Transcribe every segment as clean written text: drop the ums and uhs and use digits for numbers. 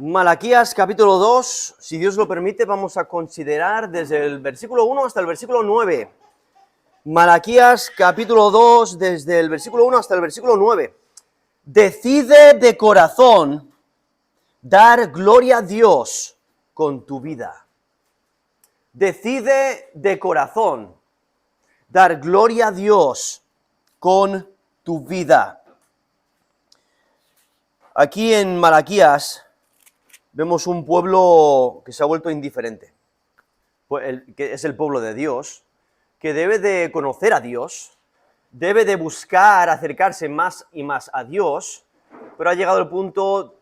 Malaquías capítulo 2, si Dios lo permite, vamos a considerar desde el versículo 1 hasta el versículo 9. Malaquías capítulo 2, desde el versículo 1 hasta el versículo 9. Decide de corazón dar gloria a Dios con tu vida. Decide de corazón dar gloria a Dios con tu vida. Aquí en Malaquías vemos un pueblo que se ha vuelto indiferente, que es el pueblo de Dios, que debe de conocer a Dios, debe de buscar acercarse más y más a Dios, pero ha llegado el punto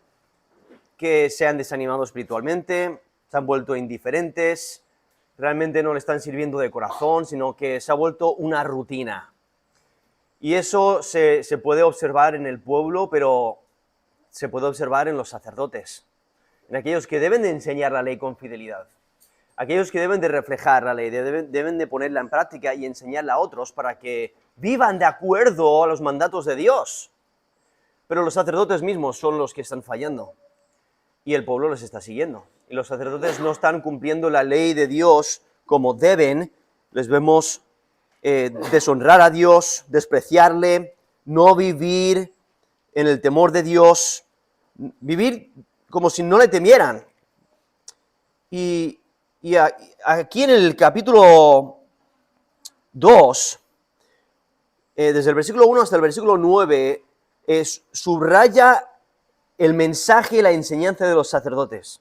que se han desanimado espiritualmente, se han vuelto indiferentes, realmente no le están sirviendo de corazón, sino que se ha vuelto una rutina. Y eso se puede observar en el pueblo, pero se puede observar en los sacerdotes, en aquellos que deben de enseñar la ley con fidelidad, aquellos que deben de reflejar la ley, deben de ponerla en práctica y enseñarla a otros para que vivan de acuerdo a los mandatos de Dios. Pero los sacerdotes mismos son los que están fallando y el pueblo les está siguiendo. Y los sacerdotes no están cumpliendo la ley de Dios como deben. Les vemos deshonrar a Dios, despreciarle, no vivir en el temor de Dios, vivir como si no le temieran. Y aquí en el capítulo 2, desde el versículo 1 hasta el versículo 9, subraya el mensaje y la enseñanza de los sacerdotes.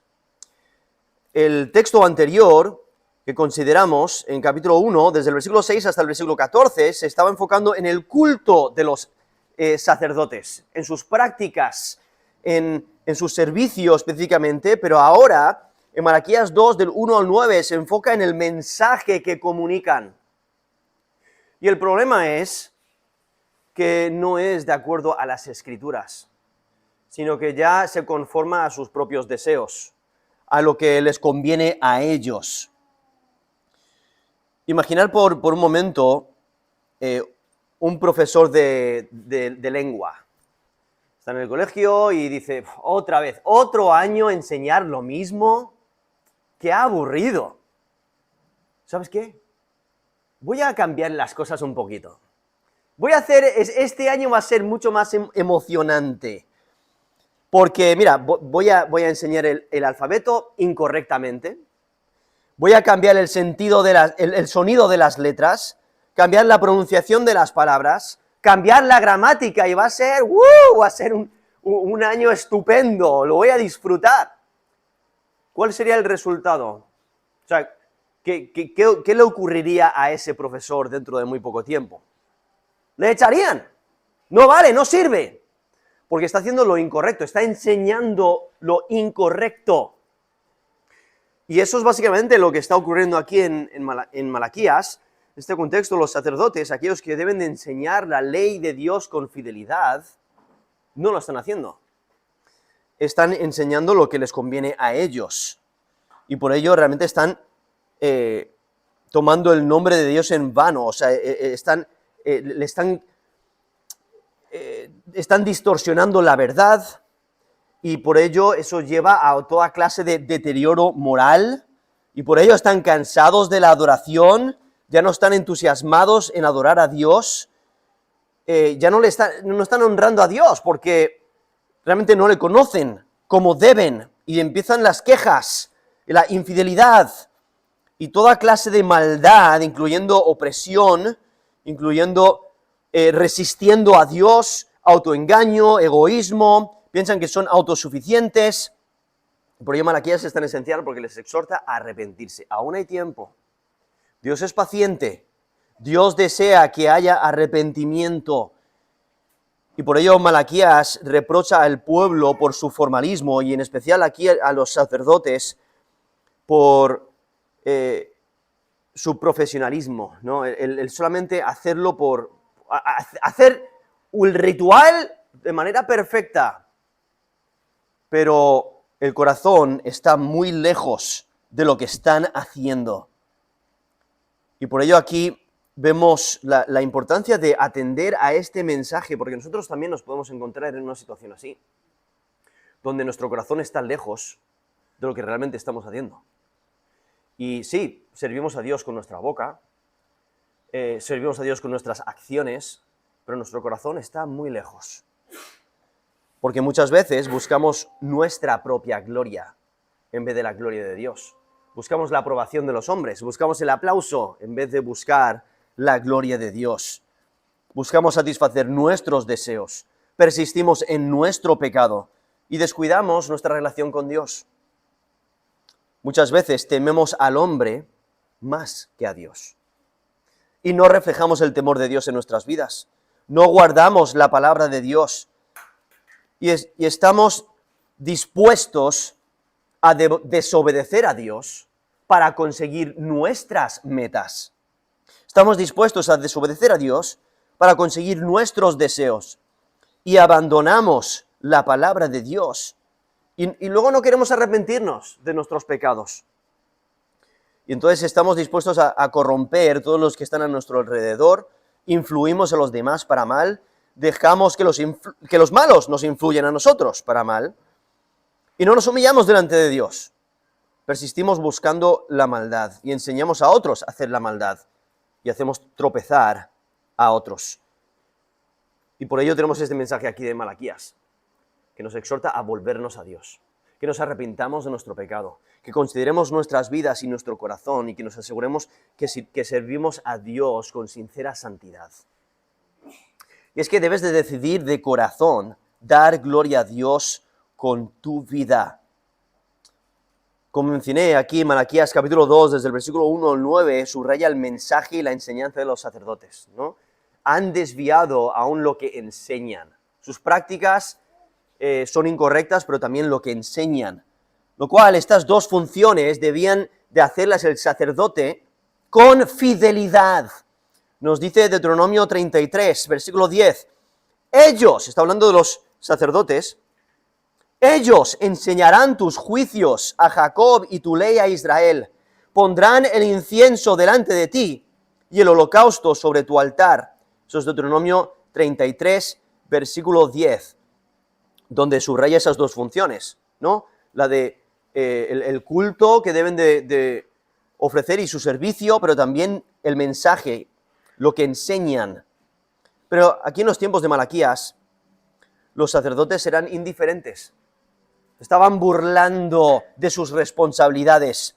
El texto anterior que consideramos en capítulo 1, desde el versículo 6 hasta el versículo 14, se estaba enfocando en el culto de los sacerdotes, en sus prácticas, en su servicio específicamente, pero ahora en Malaquías 2, del 1 al 9, se enfoca en el mensaje que comunican. Y el problema es que no es de acuerdo a las Escrituras, sino que ya se conforma a sus propios deseos, a lo que les conviene a ellos. Imaginar por un momento un profesor de lengua. Está en el colegio y dice, otra vez, otro año enseñar lo mismo. ¡Qué aburrido! ¿Sabes qué? Voy a cambiar las cosas un poquito. Este año va a ser mucho más emocionante. Porque, mira, voy a enseñar el alfabeto incorrectamente. Voy a cambiar el sentido el sonido de las letras, cambiar la pronunciación de las palabras, cambiar la gramática y va a ser un año estupendo, lo voy a disfrutar. ¿Cuál sería el resultado? O sea, ¿qué le ocurriría a ese profesor dentro de muy poco tiempo? Le echarían. No vale, no sirve. Porque está haciendo lo incorrecto, está enseñando lo incorrecto. Y eso es básicamente lo que está ocurriendo aquí en Malaquías. En este contexto, los sacerdotes, aquellos que deben de enseñar la ley de Dios con fidelidad, no lo están haciendo. Están enseñando lo que les conviene a ellos. Y por ello realmente están tomando el nombre de Dios en vano. O sea, están distorsionando la verdad. Y por ello eso lleva a toda clase de deterioro moral. Y por ello están cansados de la adoración. Ya no están entusiasmados en adorar a Dios. Ya no están honrando a Dios porque realmente no le conocen como deben, y empiezan las quejas, la infidelidad y toda clase de maldad, incluyendo opresión, incluyendo resistiendo a Dios, autoengaño, egoísmo, piensan que son autosuficientes. Por ello Malaquías es tan esencial porque les exhorta a arrepentirse. Aún hay tiempo. Dios es paciente. Dios desea que haya arrepentimiento. Y por ello Malaquías reprocha al pueblo por su formalismo y en especial aquí a los sacerdotes por su profesionalismo, ¿no? El solamente hacerlo hacer un ritual de manera perfecta, pero el corazón está muy lejos de lo que están haciendo. Y por ello aquí vemos la importancia de atender a este mensaje, porque nosotros también nos podemos encontrar en una situación así. donde nuestro corazón está lejos de lo que realmente estamos haciendo. Y sí, servimos a Dios con nuestra boca, servimos a Dios con nuestras acciones, pero nuestro corazón está muy lejos. Porque muchas veces buscamos nuestra propia gloria en vez de la gloria de Dios. Buscamos la aprobación de los hombres, buscamos el aplauso en vez de buscar la gloria de Dios. Buscamos satisfacer nuestros deseos, persistimos en nuestro pecado y descuidamos nuestra relación con Dios. Muchas veces tememos al hombre más que a Dios. Y no reflejamos el temor de Dios en nuestras vidas. No guardamos la palabra de Dios. Y estamos dispuestos a desobedecer a Dios para conseguir nuestras metas. Estamos dispuestos a desobedecer a Dios para conseguir nuestros deseos. Y abandonamos la palabra de Dios. Y luego no queremos arrepentirnos de nuestros pecados. Y entonces estamos dispuestos a corromper todos los que están a nuestro alrededor, influimos a los demás para mal, dejamos que los malos nos influyan a nosotros para mal, y no nos humillamos delante de Dios. Persistimos buscando la maldad y enseñamos a otros a hacer la maldad y hacemos tropezar a otros. Y por ello tenemos este mensaje aquí de Malaquías, que nos exhorta a volvernos a Dios, que nos arrepintamos de nuestro pecado, que consideremos nuestras vidas y nuestro corazón y que nos aseguremos que servimos a Dios con sincera santidad. Y es que debes de decidir de corazón dar gloria a Dios con tu vida. Como mencioné aquí, Malaquías capítulo 2, desde el versículo 1 al 9, subraya el mensaje y la enseñanza de los sacerdotes, ¿no? Han desviado aún lo que enseñan. Sus prácticas son incorrectas, pero también lo que enseñan. Lo cual, estas dos funciones debían de hacerlas el sacerdote con fidelidad. Nos dice Deuteronomio 33, versículo 10. Ellos, está hablando de los sacerdotes, ellos enseñarán tus juicios a Jacob y tu ley a Israel. Pondrán el incienso delante de ti y el holocausto sobre tu altar. Eso es Deuteronomio 33, versículo 10. Donde subraya esas dos funciones, ¿no? La de el culto que deben de ofrecer y su servicio, pero también el mensaje, lo que enseñan. Pero aquí en los tiempos de Malaquías, los sacerdotes eran indiferentes. Estaban burlando de sus responsabilidades.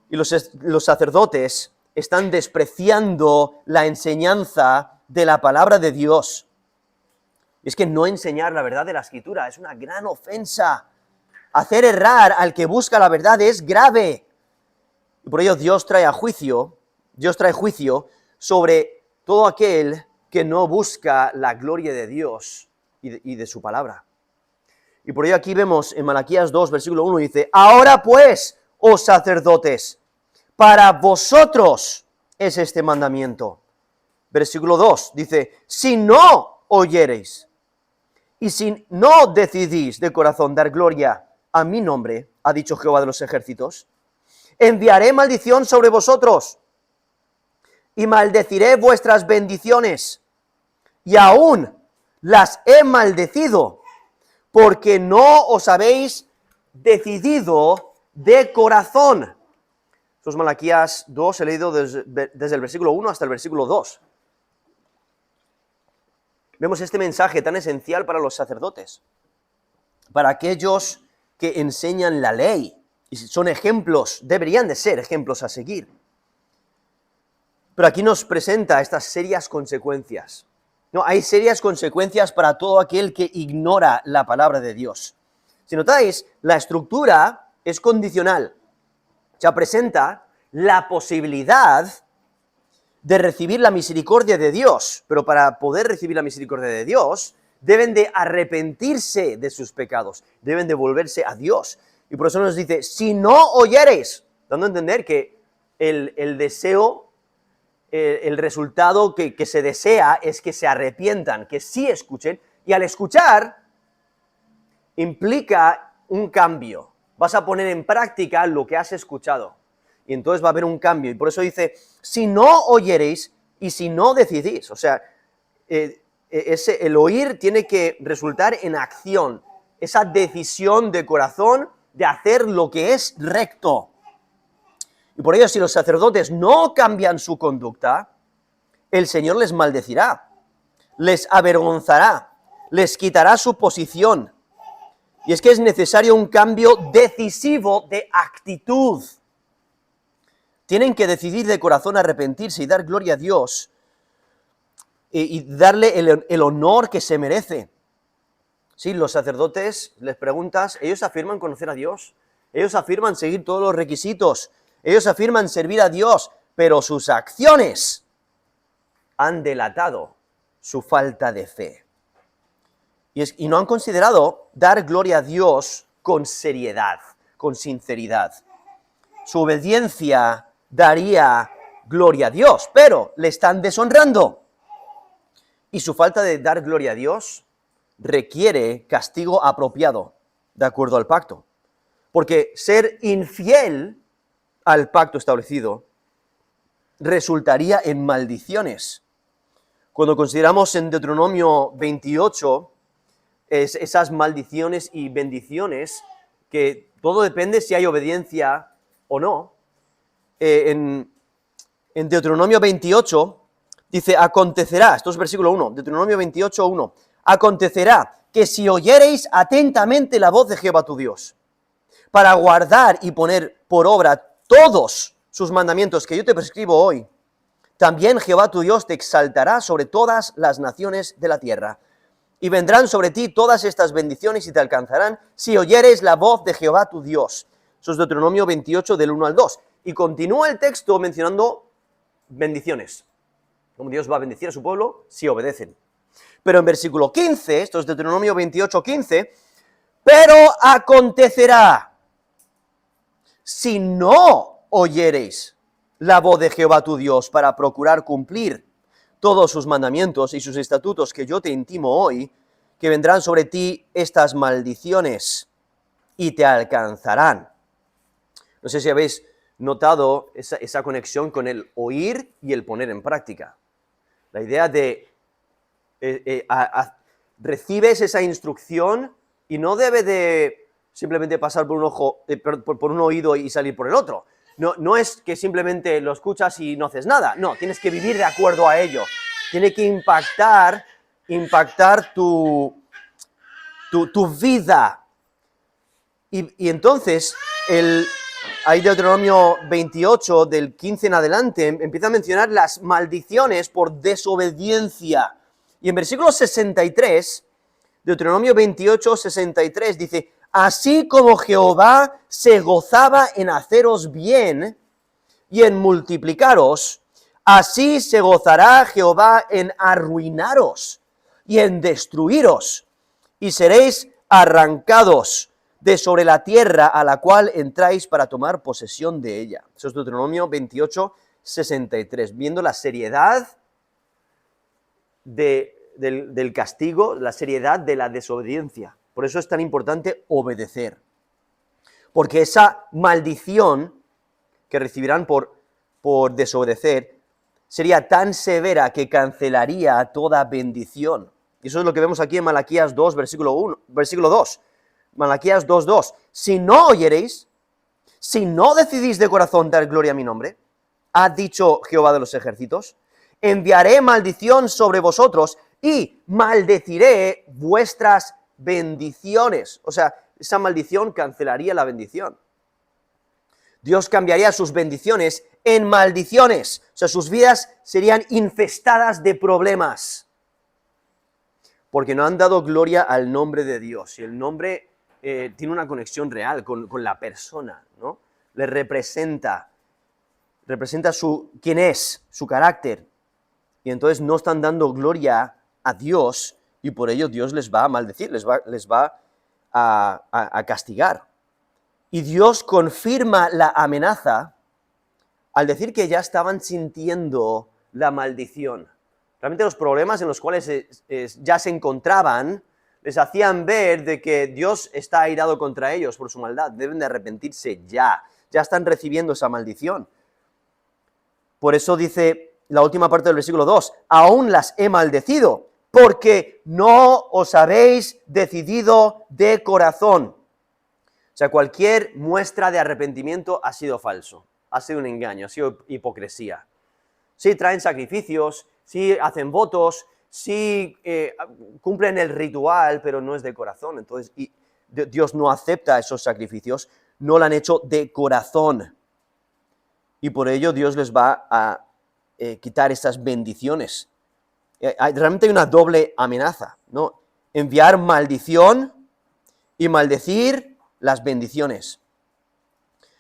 Y los sacerdotes están despreciando la enseñanza de la palabra de Dios. Y es que no enseñar la verdad de la Escritura es una gran ofensa. Hacer errar al que busca la verdad es grave. Y por ello Dios trae juicio sobre todo aquel que no busca la gloria de Dios y de su palabra. Y por ello aquí vemos en Malaquías 2, versículo 1, dice, ahora pues, oh sacerdotes, para vosotros es este mandamiento. Versículo 2 dice, si no oyereis, y si no decidís de corazón dar gloria a mi nombre, ha dicho Jehová de los ejércitos, enviaré maldición sobre vosotros, y maldeciré vuestras bendiciones, y aún las he maldecido, porque no os habéis decidido de corazón. Esto es Malaquías 2, he leído desde el versículo 1 hasta el versículo 2. Vemos este mensaje tan esencial para los sacerdotes, para aquellos que enseñan la ley, y son ejemplos, deberían de ser ejemplos a seguir. Pero aquí nos presenta estas serias consecuencias. No, hay serias consecuencias para todo aquel que ignora la palabra de Dios. Si notáis, la estructura es condicional. Se presenta la posibilidad de recibir la misericordia de Dios, pero para poder recibir la misericordia de Dios, deben de arrepentirse de sus pecados, deben de volverse a Dios. Y por eso nos dice, si no oyereis, dando a entender que el deseo, el resultado que se desea es que se arrepientan, que sí escuchen, y al escuchar implica un cambio. Vas a poner en práctica lo que has escuchado. Y entonces va a haber un cambio. Y por eso dice, si no oyereis y si no decidís. O sea, el oír tiene que resultar en acción, esa decisión de corazón de hacer lo que es recto. Y por ello, si los sacerdotes no cambian su conducta, el Señor les maldecirá, les avergonzará, les quitará su posición. Y es que es necesario un cambio decisivo de actitud. Tienen que decidir de corazón arrepentirse y dar gloria a Dios y darle el honor que se merece. Sí, los sacerdotes, les preguntas, ellos afirman conocer a Dios, ellos afirman seguir todos los requisitos, ellos afirman servir a Dios, pero sus acciones han delatado su falta de fe. Y no han considerado dar gloria a Dios con seriedad, con sinceridad. Su obediencia daría gloria a Dios, pero le están deshonrando. Y su falta de dar gloria a Dios requiere castigo apropiado, de acuerdo al pacto. Porque ser infiel al pacto establecido resultaría en maldiciones. Cuando consideramos en Deuteronomio 28, esas maldiciones y bendiciones, que todo depende si hay obediencia o no. En Deuteronomio 28 dice, acontecerá, esto es versículo 1, Deuteronomio 28, 1, acontecerá que si oyereis atentamente la voz de Jehová tu Dios, para guardar y poner por obra todos sus mandamientos que yo te prescribo hoy, también Jehová tu Dios te exaltará sobre todas las naciones de la tierra. Y vendrán sobre ti todas estas bendiciones y te alcanzarán si oyeres la voz de Jehová tu Dios. Eso es Deuteronomio 28 del 1 al 2. Y continúa el texto mencionando bendiciones. Como Dios va a bendecir a su pueblo si obedecen. Pero en versículo 15, esto es Deuteronomio 28, 15, pero acontecerá si no oyereis la voz de Jehová tu Dios para procurar cumplir todos sus mandamientos y sus estatutos que yo te intimo hoy, que vendrán sobre ti estas maldiciones y te alcanzarán. No sé si habéis notado esa conexión con el oír y el poner en práctica. La idea de recibes esa instrucción y no debe de simplemente pasar por un ojo, por un oído y salir por el otro. No es que simplemente lo escuchas y no haces nada. No, tienes que vivir de acuerdo a ello. Tiene que impactar tu vida. Y entonces, ahí Deuteronomio 28, del 15 en adelante, empieza a mencionar las maldiciones por desobediencia. Y en versículo 63, Deuteronomio 28, 63, dice, así como Jehová se gozaba en haceros bien y en multiplicaros, así se gozará Jehová en arruinaros y en destruiros, y seréis arrancados de sobre la tierra a la cual entráis para tomar posesión de ella. Eso es Deuteronomio 28, 63. Viendo la seriedad del castigo, la seriedad de la desobediencia. Por eso es tan importante obedecer. Porque esa maldición que recibirán por desobedecer sería tan severa que cancelaría toda bendición. Y eso es lo que vemos aquí en Malaquías 2, versículo 2. Malaquías 2:2. Si no oyereis, si no decidís de corazón dar gloria a mi nombre, ha dicho Jehová de los ejércitos, enviaré maldición sobre vosotros y maldeciré vuestras bendiciones. O sea, esa maldición cancelaría la bendición. Dios cambiaría sus bendiciones en maldiciones. O sea, sus vidas serían infestadas de problemas. Porque no han dado gloria al nombre de Dios. Y el nombre tiene una conexión real con la persona, ¿no? Le representa quién es, su carácter. Y entonces no están dando gloria a Dios y por ello Dios les va a maldecir, les va a castigar. Y Dios confirma la amenaza al decir que ya estaban sintiendo la maldición. Realmente los problemas en los cuales ya se encontraban les hacían ver de que Dios está airado contra ellos por su maldad. Deben de arrepentirse ya. Ya están recibiendo esa maldición. Por eso dice la última parte del versículo 2, aún las he maldecido porque no os habéis decidido de corazón. O sea, cualquier muestra de arrepentimiento ha sido falso, ha sido un engaño, ha sido hipocresía. Sí traen sacrificios, sí hacen votos, sí cumplen el ritual, pero no es de corazón. Entonces, Dios no acepta esos sacrificios, no lo han hecho de corazón. Y por ello Dios les va a quitar estas bendiciones. Realmente hay una doble amenaza, ¿no? Enviar maldición y maldecir las bendiciones.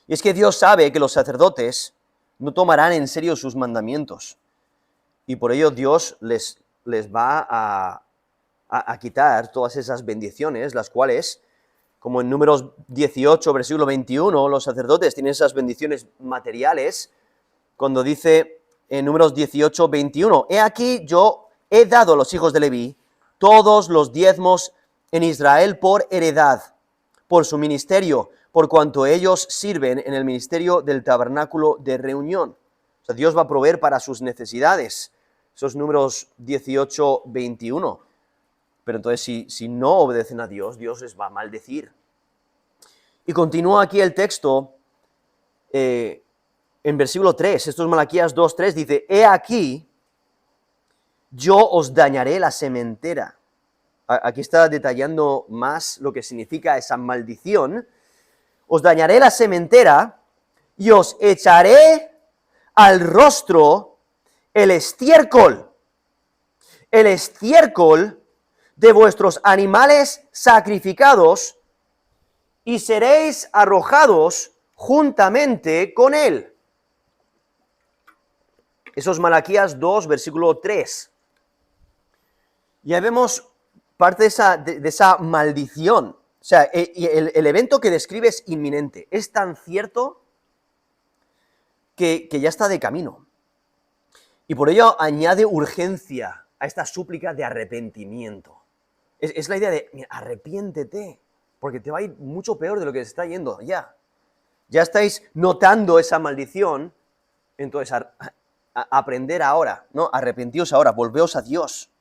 Y es que Dios sabe que los sacerdotes no tomarán en serio sus mandamientos. Y por ello Dios les va a quitar todas esas bendiciones, las cuales, como en Números 18, versículo 21, los sacerdotes tienen esas bendiciones materiales, cuando dice en Números 18, 21, he aquí yo he dado a los hijos de Leví todos los diezmos en Israel por heredad, por su ministerio, por cuanto ellos sirven en el ministerio del tabernáculo de reunión. O sea, Dios va a proveer para sus necesidades. Esos Números 18, 21. Pero entonces, si no obedecen a Dios, Dios les va a maldecir. Y continúa aquí el texto en versículo 3. Esto es Malaquías 2, 3. Dice, he aquí, yo os dañaré la sementera. Aquí está detallando más lo que significa esa maldición. Os dañaré la sementera y os echaré al rostro el estiércol de vuestros animales sacrificados, y seréis arrojados juntamente con él. Eso es Malaquías 2, versículo 3. Ya vemos parte de esa maldición. O sea, el evento que describe es inminente. Es tan cierto que ya está de camino. Y por ello añade urgencia a esta súplica de arrepentimiento. Es la idea de, mira, arrepiéntete, porque te va a ir mucho peor de lo que se está yendo ya. Ya estáis notando esa maldición, entonces aprender ahora, ¿no? Arrepentíos ahora, volveos a Dios.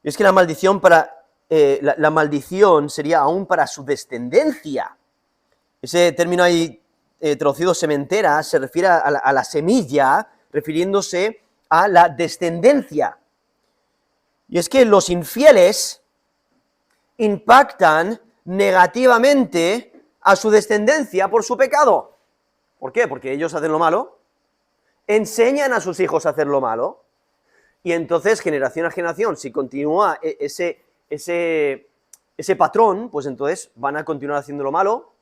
Y es que la maldición la maldición sería aún para su descendencia. Ese término ahí traducido sementera se refiere a la semilla, refiriéndose a la descendencia. Y es que los infieles impactan negativamente a su descendencia por su pecado. ¿Por qué? Porque ellos hacen lo malo, enseñan a sus hijos a hacer lo malo, y entonces, generación a generación, si continúa ese patrón, pues entonces van a continuar haciendo lo malo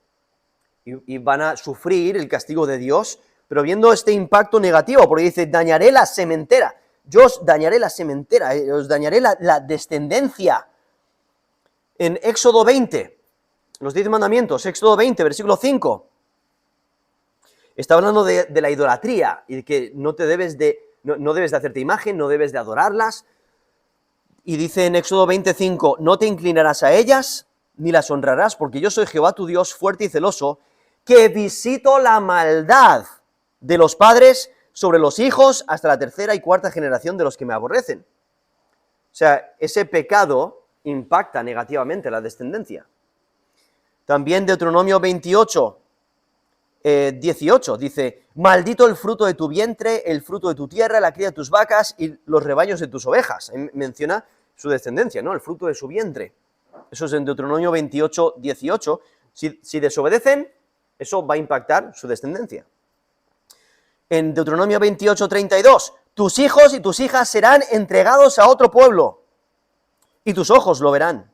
y van a sufrir el castigo de Dios, pero viendo este impacto negativo, porque dice, dañaré la sementera, yo os dañaré la sementera, os dañaré la descendencia. En Éxodo 20, los 10 mandamientos, Éxodo 20, versículo 5, está hablando de la idolatría y de que no debes de hacerte imagen, no debes de adorarlas. Y dice en Éxodo 25, no te inclinarás a ellas, ni las honrarás, porque yo soy Jehová tu Dios, fuerte y celoso, que visito la maldad de los padres sobre los hijos hasta la tercera y cuarta generación de los que me aborrecen. O sea, ese pecado impacta negativamente la descendencia. También Deuteronomio 28, 18, dice, maldito el fruto de tu vientre, el fruto de tu tierra, la cría de tus vacas y los rebaños de tus ovejas. Menciona su descendencia, ¿no? El fruto de su vientre. Eso es en Deuteronomio 28, 18. Si desobedecen, eso va a impactar su descendencia. En Deuteronomio 28, 32, tus hijos y tus hijas serán entregados a otro pueblo, y tus ojos lo verán,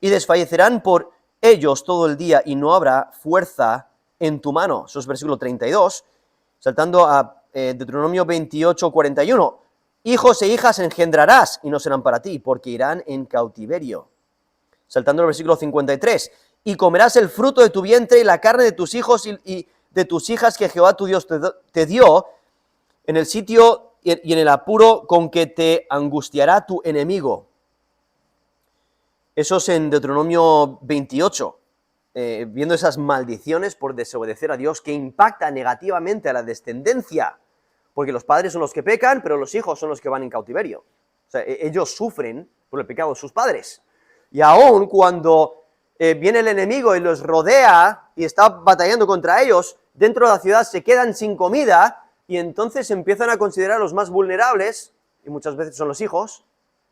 y desfallecerán por ellos todo el día, y no habrá fuerza en tu mano. Eso es versículo 32, saltando a Deuteronomio 28, 41. Hijos e hijas engendrarás, y no serán para ti, porque irán en cautiverio. Saltando al versículo 53. Y comerás el fruto de tu vientre y la carne de tus hijos y de tus hijas que Jehová tu Dios te dio en el sitio y en el apuro con que te angustiará tu enemigo. Eso es en Deuteronomio 28. Viendo esas maldiciones por desobedecer a Dios que impacta negativamente a la descendencia, porque los padres son los que pecan, pero los hijos son los que van en cautiverio. O sea, ellos sufren por el pecado de sus padres. Y aún cuando viene el enemigo y los rodea y está batallando contra ellos, dentro de la ciudad se quedan sin comida y entonces empiezan a considerar a los más vulnerables, y muchas veces son los hijos,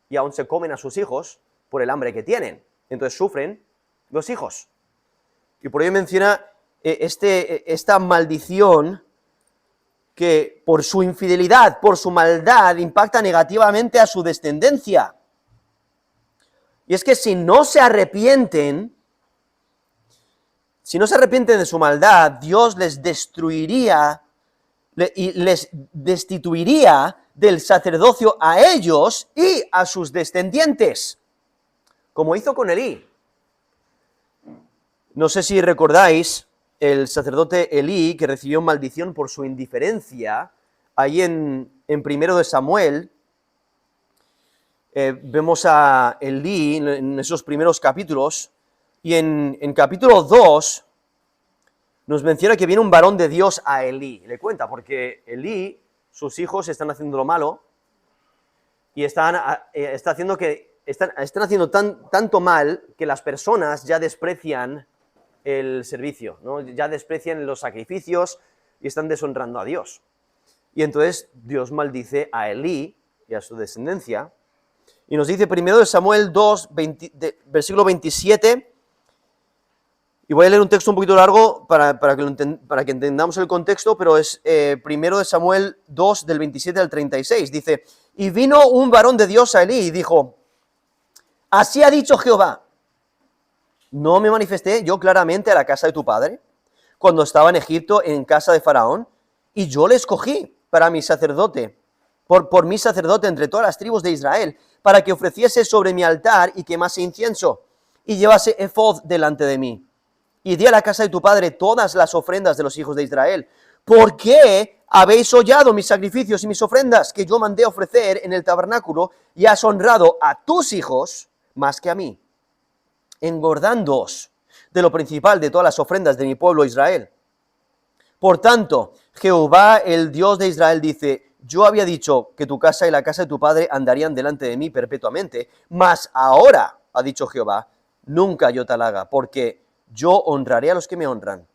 y aún se comen a sus hijos por el hambre que tienen. Entonces sufren los hijos. Y por ello menciona esta maldición que por su infidelidad, por su maldad, impacta negativamente a su descendencia. Y es que si no se arrepienten de su maldad, Dios les destruiría y les destituiría del sacerdocio a ellos y a sus descendientes, como hizo con Elí. No sé si recordáis el sacerdote Elí, que recibió maldición por su indiferencia, ahí en 1 de Samuel, vemos a Elí en esos primeros capítulos, y en capítulo 2 nos menciona que viene un varón de Dios a Elí. Le cuenta, porque Elí, sus hijos están haciendo lo malo, y están haciendo tanto mal que las personas ya desprecian el servicio, ¿no? Ya desprecian los sacrificios y están deshonrando a Dios. Y entonces Dios maldice a Elí y a su descendencia, y nos dice 1 de Samuel 2, versículo 27, y voy a leer un texto un poquito largo para que entendamos el contexto, pero es 1 de Samuel 2, del 27 al 36, dice, y vino un varón de Dios a Elí y dijo, así ha dicho Jehová, ¿no me manifesté yo claramente a la casa de tu padre, cuando estaba en Egipto en casa de Faraón? Y yo le escogí para mi sacerdote, por mi sacerdote entre todas las tribus de Israel, para que ofreciese sobre mi altar y quemase incienso, y llevase efod delante de mí. Y di a la casa de tu padre todas las ofrendas de los hijos de Israel. ¿Por qué habéis hollado mis sacrificios y mis ofrendas que yo mandé ofrecer en el tabernáculo, y has honrado a tus hijos más que a mí, engordándoos de lo principal de todas las ofrendas de mi pueblo Israel? Por tanto, Jehová, el Dios de Israel, dice, yo había dicho que tu casa y la casa de tu padre andarían delante de mí perpetuamente, mas ahora, ha dicho Jehová, nunca yo tal haga, porque yo honraré a los que me honran,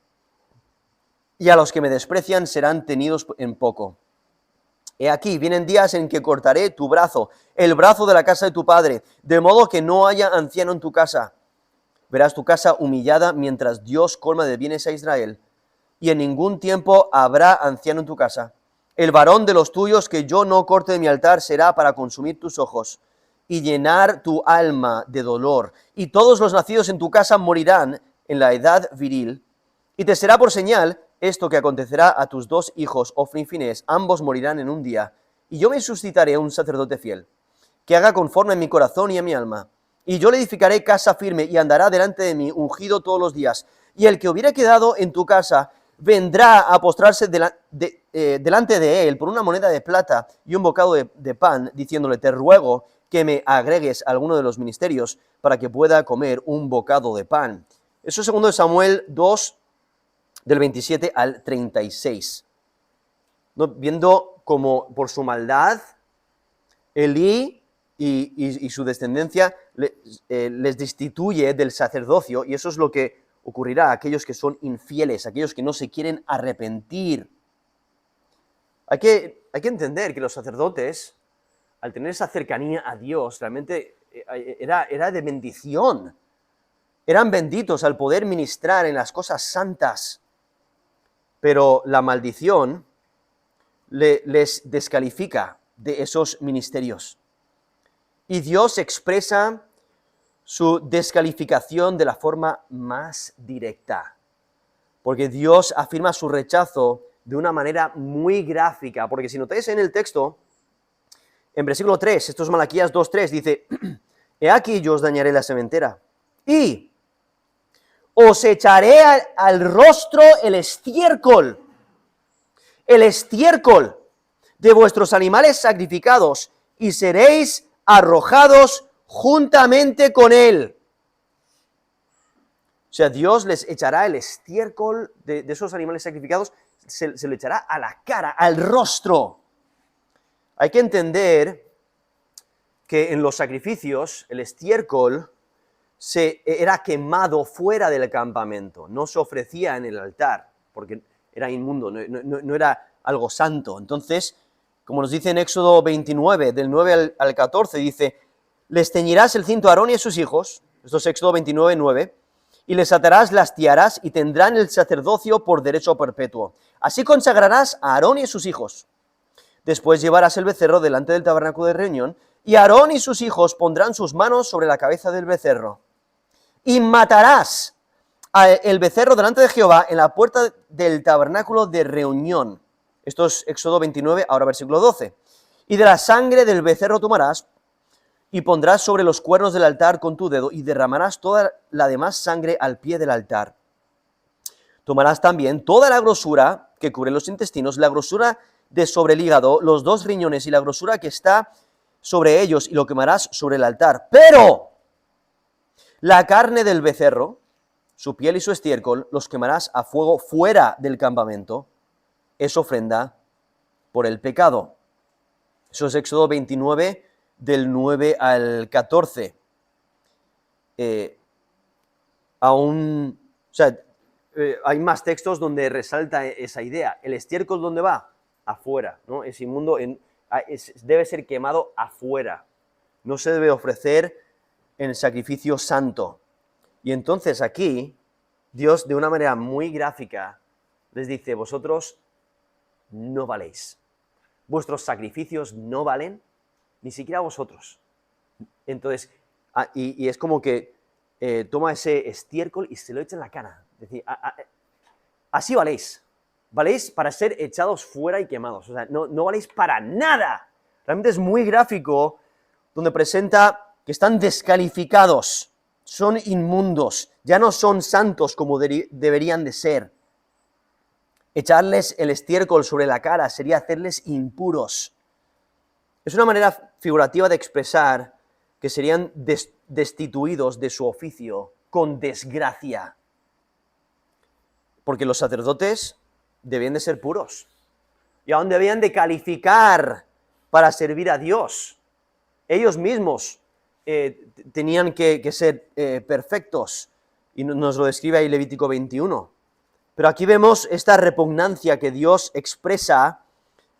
y a los que me desprecian serán tenidos en poco. He aquí, vienen días en que cortaré tu brazo, el brazo de la casa de tu padre, de modo que no haya anciano en tu casa. Verás tu casa humillada mientras Dios colma de bienes a Israel, y en ningún tiempo habrá anciano en tu casa. El varón de los tuyos que yo no corte de mi altar será para consumir tus ojos y llenar tu alma de dolor. Y todos los nacidos en tu casa morirán en la edad viril. Y te será por señal esto que acontecerá a tus dos hijos, Ofni y Finés, ambos morirán en un día. Y yo me suscitaré un sacerdote fiel, que haga conforme a mi corazón y a mi alma. Y yo le edificaré casa firme y andará delante de mí ungido todos los días. Y el que hubiera quedado en tu casa vendrá a postrarse delante de él por una moneda de plata y un bocado de pan, diciéndole, te ruego que me agregues alguno de los ministerios para que pueda comer un bocado de pan. Eso es 2 de Samuel 2, del 27 al 36. ¿No? Viendo como por su maldad, Elí y su descendencia les destituye del sacerdocio, y eso es lo que ocurrirá a aquellos que son infieles, aquellos que no se quieren arrepentir. Hay que entender que los sacerdotes, al tener esa cercanía a Dios, realmente era de bendición. Eran benditos al poder ministrar en las cosas santas, pero la maldición les descalifica de esos ministerios. Y Dios expresa su descalificación de la forma más directa, porque Dios afirma su rechazo de una manera muy gráfica, porque si notáis en el texto, en versículo 3, esto es Malaquías 2:3, dice, he aquí yo os dañaré la sementera, y os echaré al rostro el estiércol de vuestros animales sacrificados, y seréis arrojados juntamente con él. O sea, Dios les echará el estiércol de esos animales sacrificados, se le echará a la cara, al rostro. Hay que entender que en los sacrificios el estiércol era quemado fuera del campamento, no se ofrecía en el altar, porque era inmundo, no era algo santo. Entonces, como nos dice en Éxodo 29, del 9 al 14, dice, les ceñirás el cinto a Aarón y a sus hijos, esto es Éxodo 29, 9, y les atarás las tiaras y tendrán el sacerdocio por derecho perpetuo. Así consagrarás a Aarón y a sus hijos. Después llevarás el becerro delante del tabernáculo de reunión, y Aarón y sus hijos pondrán sus manos sobre la cabeza del becerro. Y matarás el becerro delante de Jehová en la puerta del tabernáculo de reunión. Esto es Éxodo 29, ahora versículo 12. Y de la sangre del becerro tomarás y pondrás sobre los cuernos del altar con tu dedo y derramarás toda la demás sangre al pie del altar. Tomarás también toda la grosura que cubre los intestinos, la grosura de sobre el hígado, los 2 riñones y la grosura que está sobre ellos y lo quemarás sobre el altar. Pero la carne del becerro, su piel y su estiércol, los quemarás a fuego fuera del campamento. Es ofrenda por el pecado. Eso es Éxodo 29, del 9 al 14. Hay más textos donde resalta esa idea. ¿El estiércol dónde va? Afuera, ¿no? Es inmundo, debe ser quemado afuera. No se debe ofrecer en sacrificio santo. Y entonces aquí, Dios de una manera muy gráfica les dice, vosotros no valéis. Vuestros sacrificios no valen, ni siquiera vosotros. Entonces, y es como que toma ese estiércol y se lo echa en la cara. Es decir, así valéis. Valéis para ser echados fuera y quemados. O sea, no valéis para nada. Realmente es muy gráfico, donde presenta que están descalificados, son inmundos, ya no son santos como deberían de ser. Echarles el estiércol sobre la cara sería hacerles impuros. Es una manera figurativa de expresar que serían destituidos de su oficio con desgracia. Porque los sacerdotes debían de ser puros y aún debían de calificar para servir a Dios. Ellos mismos tenían que ser perfectos, y nos lo describe ahí Levítico 21. Pero aquí vemos esta repugnancia que Dios expresa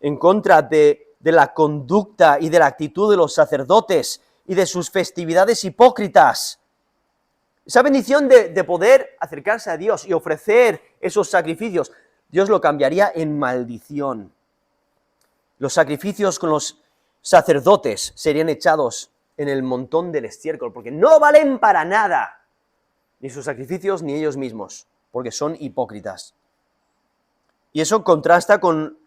en contra de la conducta y de la actitud de los sacerdotes y de sus festividades hipócritas. Esa bendición de poder acercarse a Dios y ofrecer esos sacrificios, Dios lo cambiaría en maldición. Los sacrificios con los sacerdotes serían echados en el montón del estiércol, porque no valen para nada, ni sus sacrificios ni ellos mismos, porque son hipócritas. Y eso contrasta con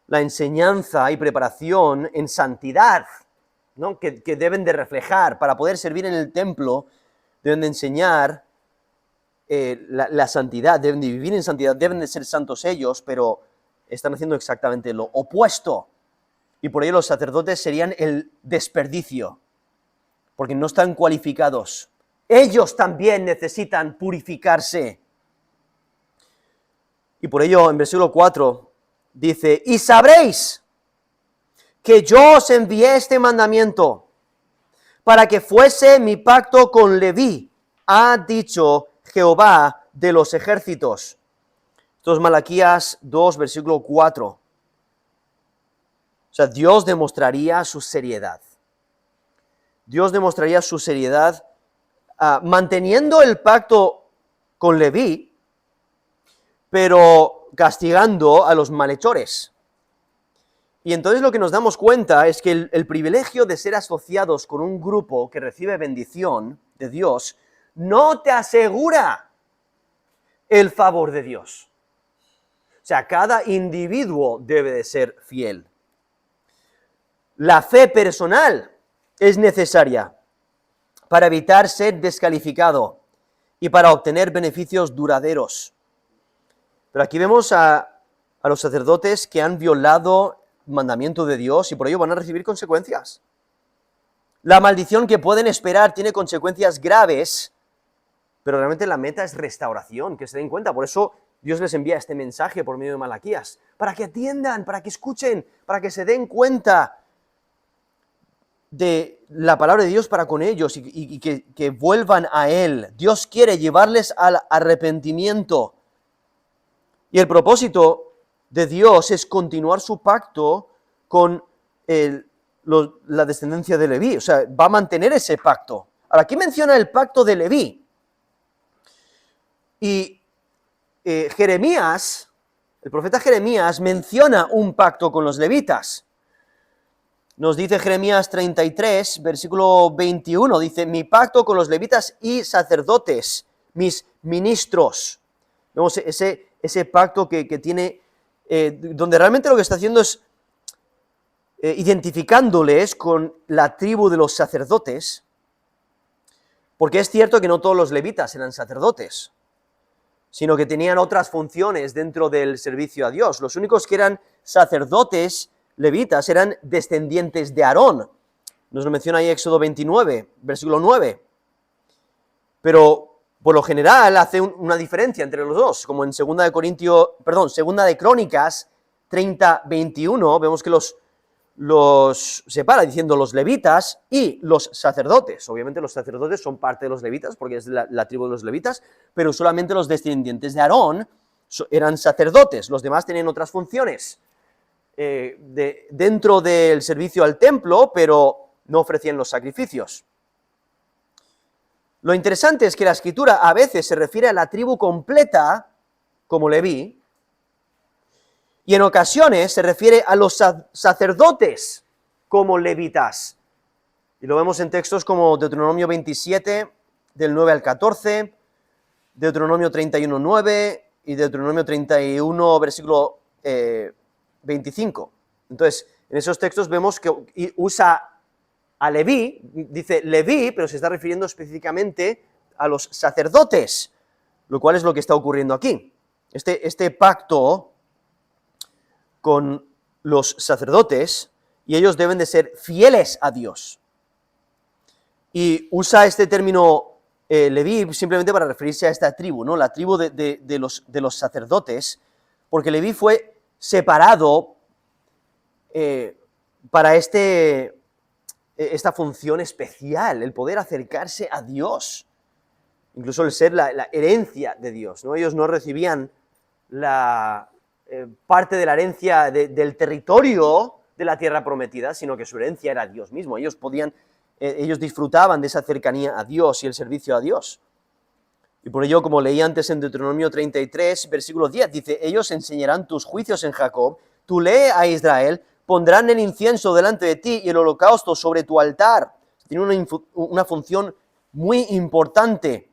la enseñanza y preparación en santidad, ¿no? que deben de reflejar. Para poder servir en el templo, deben de enseñar la santidad, deben de vivir en santidad, deben de ser santos ellos, pero están haciendo exactamente lo opuesto. Y por ello los sacerdotes serían el desperdicio, porque no están cualificados. Ellos también necesitan purificarse. Y por ello, en versículo 4, dice, y sabréis que yo os envié este mandamiento para que fuese mi pacto con Leví, ha dicho Jehová de los ejércitos. Esto es Malaquías 2, versículo 4. O sea, Dios demostraría su seriedad. Dios demostraría su seriedad manteniendo el pacto con Leví, pero castigando a los malhechores. Y entonces lo que nos damos cuenta es que el privilegio de ser asociados con un grupo que recibe bendición de Dios no te asegura el favor de Dios. O sea, cada individuo debe de ser fiel. La fe personal es necesaria para evitar ser descalificado y para obtener beneficios duraderos. Pero aquí vemos a los sacerdotes que han violado el mandamiento de Dios y por ello van a recibir consecuencias. La maldición que pueden esperar tiene consecuencias graves, pero realmente la meta es restauración, que se den cuenta. Por eso Dios les envía este mensaje por medio de Malaquías, para que atiendan, para que escuchen, para que se den cuenta de la palabra de Dios para con ellos y que vuelvan a Él. Dios quiere llevarles al arrepentimiento. Y el propósito de Dios es continuar su pacto con la descendencia de Leví. O sea, va a mantener ese pacto. Ahora, aquí menciona el pacto de Leví. Y Jeremías, el profeta Jeremías, menciona un pacto con los levitas. Nos dice Jeremías 33, versículo 21, dice, mi pacto con los levitas y sacerdotes, mis ministros. Vemos ese pacto que tiene, donde realmente lo que está haciendo es identificándoles con la tribu de los sacerdotes, porque es cierto que no todos los levitas eran sacerdotes, sino que tenían otras funciones dentro del servicio a Dios. Los únicos que eran sacerdotes levitas eran descendientes de Aarón. Nos lo menciona ahí Éxodo 29, versículo 9. Pero por lo general hace una diferencia entre los dos, como en segunda de Crónicas 30, 21, vemos que los separa diciendo los levitas y los sacerdotes. Obviamente los sacerdotes son parte de los levitas porque es la tribu de los levitas, pero solamente los descendientes de Aarón eran sacerdotes, los demás tenían otras funciones dentro del servicio al templo, pero no ofrecían los sacrificios. Lo interesante es que la Escritura a veces se refiere a la tribu completa como Leví, y en ocasiones se refiere a los sacerdotes como levitas. Y lo vemos en textos como Deuteronomio 27, del 9 al 14, Deuteronomio 31, 9 y Deuteronomio 31, versículo 25. Entonces, en esos textos vemos que usa a Leví, dice Leví, pero se está refiriendo específicamente a los sacerdotes, lo cual es lo que está ocurriendo aquí. Este pacto con los sacerdotes, y ellos deben de ser fieles a Dios. Y usa este término Leví simplemente para referirse a esta tribu, ¿no? La tribu de los sacerdotes, porque Leví fue separado para esta función especial, el poder acercarse a Dios, incluso el ser la herencia de Dios, ¿no? Ellos no recibían parte de la herencia del territorio de la tierra prometida, sino que su herencia era Dios mismo. Ellos disfrutaban de esa cercanía a Dios y el servicio a Dios. Y por ello, como leí antes en Deuteronomio 33, versículo 10, dice, ellos enseñarán tus juicios en Jacob, tú lee a Israel, pondrán el incienso delante de ti y el holocausto sobre tu altar. Tiene una función muy importante.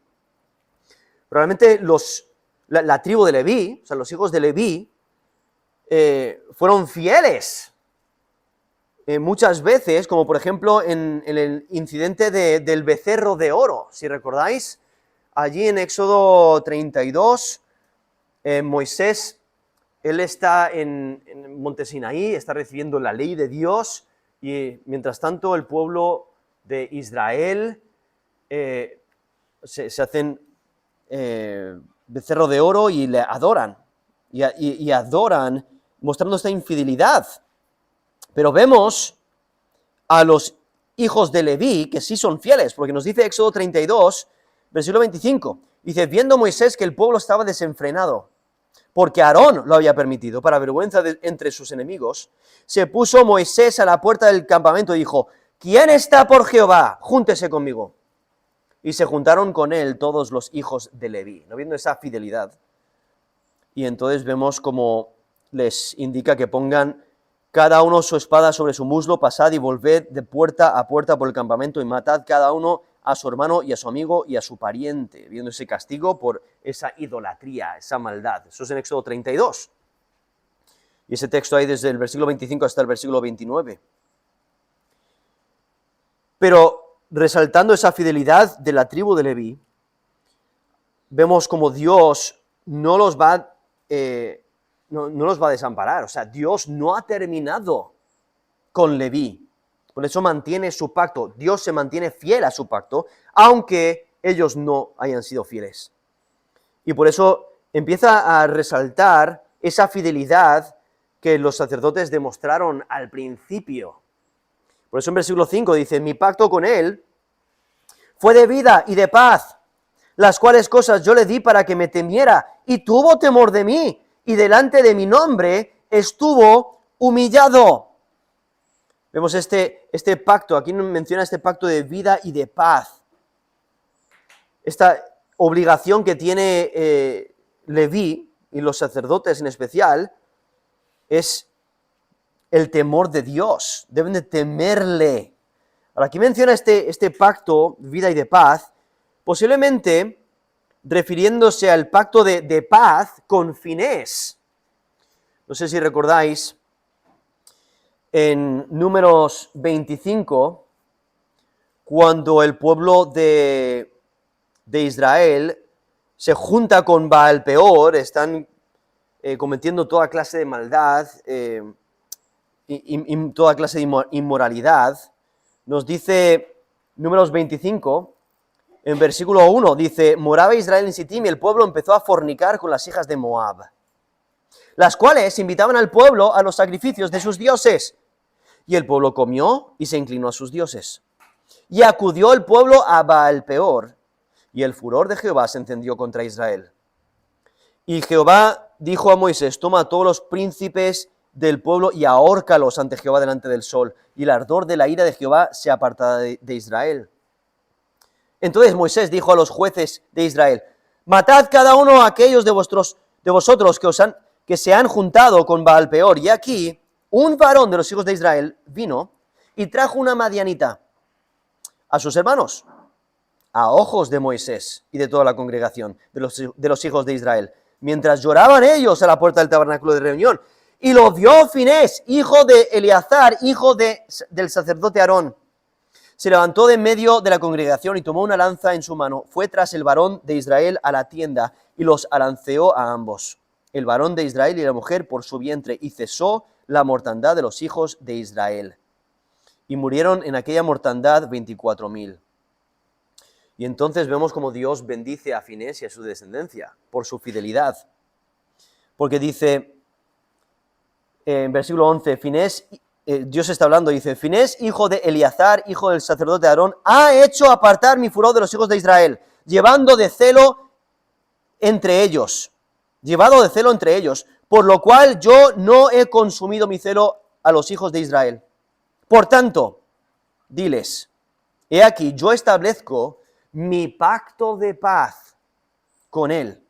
Probablemente la tribu de Leví, o sea, los hijos de Leví, fueron fieles muchas veces, como por ejemplo en el incidente del becerro de oro, si recordáis, allí en Éxodo 32, Moisés, él está en Monte Sinaí, está recibiendo la ley de Dios, y mientras tanto el pueblo de Israel se hacen becerro de oro y le adoran, y adoran mostrando esta infidelidad. Pero vemos a los hijos de Leví que sí son fieles, porque nos dice Éxodo 32, versículo 25, dice, viendo Moisés que el pueblo estaba desenfrenado, porque Aarón lo había permitido, para vergüenza entre sus enemigos, se puso Moisés a la puerta del campamento y dijo, ¿quién está por Jehová? Júntese conmigo. Y se juntaron con él todos los hijos de Leví, ¿no? Viendo esa fidelidad. Y entonces vemos como les indica que pongan cada uno su espada sobre su muslo, pasad y volved de puerta a puerta por el campamento y matad cada uno a su hermano y a su amigo y a su pariente, viendo ese castigo por esa idolatría, esa maldad. Eso es en Éxodo 32. Y ese texto hay desde el versículo 25 hasta el versículo 29. Pero resaltando esa fidelidad de la tribu de Leví, vemos como Dios no los va a desamparar. O sea, Dios no ha terminado con Leví. Por eso mantiene su pacto. Dios se mantiene fiel a su pacto, aunque ellos no hayan sido fieles. Y por eso empieza a resaltar esa fidelidad que los sacerdotes demostraron al principio. Por eso en versículo 5 dice, mi pacto con él fue de vida y de paz, las cuales cosas yo le di para que me temiera, y tuvo temor de mí, y delante de mi nombre estuvo humillado. Vemos este pacto, aquí menciona este pacto de vida y de paz. Esta obligación que tiene Leví, y los sacerdotes en especial, es el temor de Dios. Deben de temerle. Ahora, aquí menciona este pacto, vida y de paz, posiblemente refiriéndose al pacto de paz con Finés. No sé si recordáis, en Números 25, cuando el pueblo de Israel se junta con Baal Peor, están cometiendo toda clase de maldad y toda clase de inmoralidad, nos dice Números 25, en versículo 1, dice, moraba Israel en Sittim y el pueblo empezó a fornicar con las hijas de Moab, las cuales invitaban al pueblo a los sacrificios de sus dioses. Y el pueblo comió y se inclinó a sus dioses. Y acudió el pueblo a Baal Peor, y el furor de Jehová se encendió contra Israel. Y Jehová dijo a Moisés, toma a todos los príncipes del pueblo y ahórcalos ante Jehová delante del sol. Y el ardor de la ira de Jehová se apartará de Israel. Entonces Moisés dijo a los jueces de Israel, matad cada uno a aquellos de vosotros que se han juntado con Baal Peor. Y aquí un varón de los hijos de Israel vino y trajo una madianita a sus hermanos, a ojos de Moisés y de toda la congregación de los hijos de Israel, mientras lloraban ellos a la puerta del tabernáculo de reunión. Y lo vio Finés, hijo de Eleazar, hijo del sacerdote Aarón. Se levantó de en medio de la congregación y tomó una lanza en su mano, fue tras el varón de Israel a la tienda y los alanceó a ambos, el varón de Israel y la mujer por su vientre, y cesó la mortandad de los hijos de Israel. Y murieron en aquella mortandad 24,000. Y entonces vemos como Dios bendice a Finés y a su descendencia por su fidelidad. Porque dice, en versículo 11, Finés, Dios está hablando, dice, Finés, hijo de Eleazar, hijo del sacerdote Aarón, ha hecho apartar mi furor de los hijos de Israel, llevado de celo entre ellos, por lo cual yo no he consumido mi celo a los hijos de Israel. Por tanto, diles, he aquí, yo establezco mi pacto de paz con él,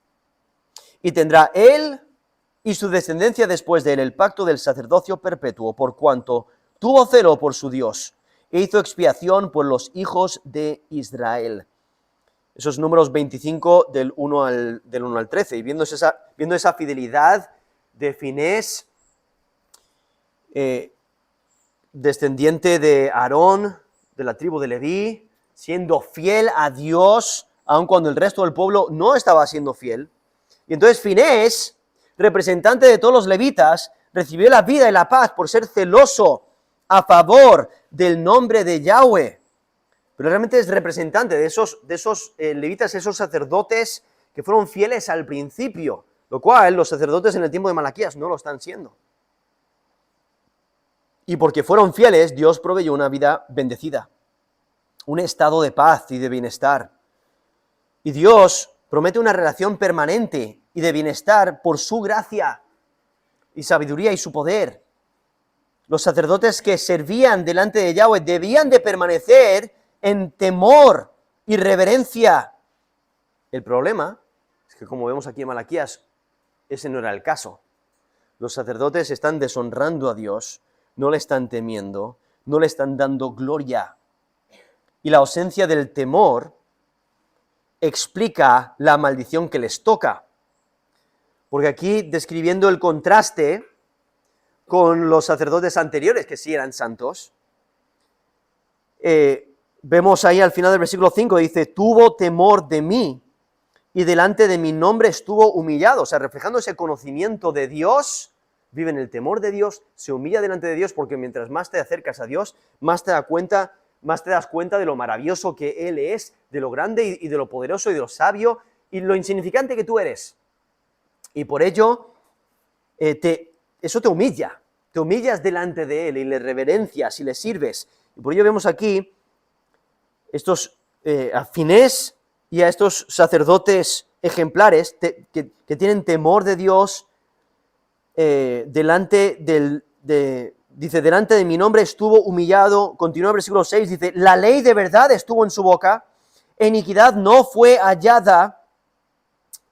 y tendrá él y su descendencia después de él el pacto del sacerdocio perpetuo, por cuanto tuvo celo por su Dios, e hizo expiación por los hijos de Israel. Esos Números 25 del 1 al 13, y viendo esa fidelidad de Finés, descendiente de Aarón, de la tribu de Leví, siendo fiel a Dios, aun cuando el resto del pueblo no estaba siendo fiel. Y entonces Finés, representante de todos los levitas, recibió la vida y la paz por ser celoso a favor del nombre de Yahweh. Pero realmente es representante de esos levitas, esos sacerdotes que fueron fieles al principio, lo cual los sacerdotes en el tiempo de Malaquías no lo están siendo. Y porque fueron fieles, Dios proveyó una vida bendecida, un estado de paz y de bienestar. Y Dios promete una relación permanente y de bienestar por su gracia y sabiduría y su poder. Los sacerdotes que servían delante de Yahweh debían de permanecer en temor y reverencia. El problema es que, como vemos aquí en Malaquías, ese no era el caso. Los sacerdotes están deshonrando a Dios, no le están temiendo, no le están dando gloria. Y la ausencia del temor explica la maldición que les toca. Porque aquí, describiendo el contraste con los sacerdotes anteriores, que sí eran santos, vemos ahí al final del versículo 5, dice, tuvo temor de mí, y delante de mi nombre estuvo humillado. O sea, reflejando ese conocimiento de Dios, vive en el temor de Dios, se humilla delante de Dios, porque mientras más te acercas a Dios, más te das cuenta de lo maravilloso que Él es, de lo grande y de lo poderoso y de lo sabio, y lo insignificante que tú eres. Y por ello, eso te humillas delante de Él, y le reverencias y le sirves. Y por ello vemos aquí a Finés y a estos sacerdotes ejemplares que tienen temor de Dios, delante de mi nombre estuvo humillado. Continúa el versículo 6, dice, la ley de verdad estuvo en su boca, iniquidad no fue hallada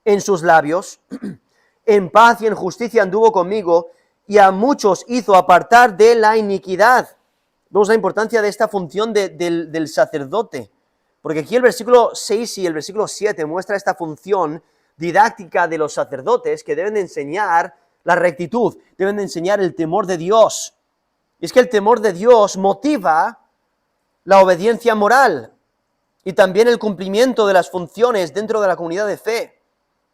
en sus labios, en paz y en justicia anduvo conmigo, y a muchos hizo apartar de la iniquidad. Vemos la importancia de esta función del sacerdote, porque aquí el versículo 6 y el versículo 7 muestra esta función didáctica de los sacerdotes que deben de enseñar la rectitud, deben de enseñar el temor de Dios. Y es que el temor de Dios motiva la obediencia moral y también el cumplimiento de las funciones dentro de la comunidad de fe.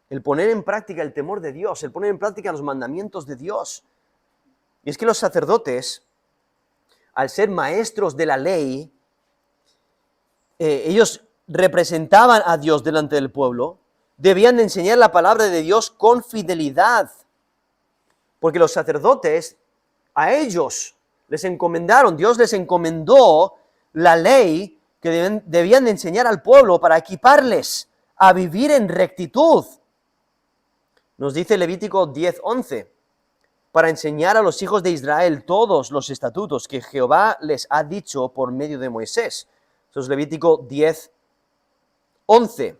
El poner en práctica el temor de Dios, el poner en práctica los mandamientos de Dios. Y es que los sacerdotes, al ser maestros de la ley, ellos representaban a Dios delante del pueblo, debían de enseñar la palabra de Dios con fidelidad, porque los sacerdotes, a ellos les encomendaron, Dios les encomendó la ley que debían de enseñar al pueblo para equiparles a vivir en rectitud. Nos dice Levítico 10:11, para enseñar a los hijos de Israel todos los estatutos que Jehová les ha dicho por medio de Moisés. Eso es Levítico 10:11.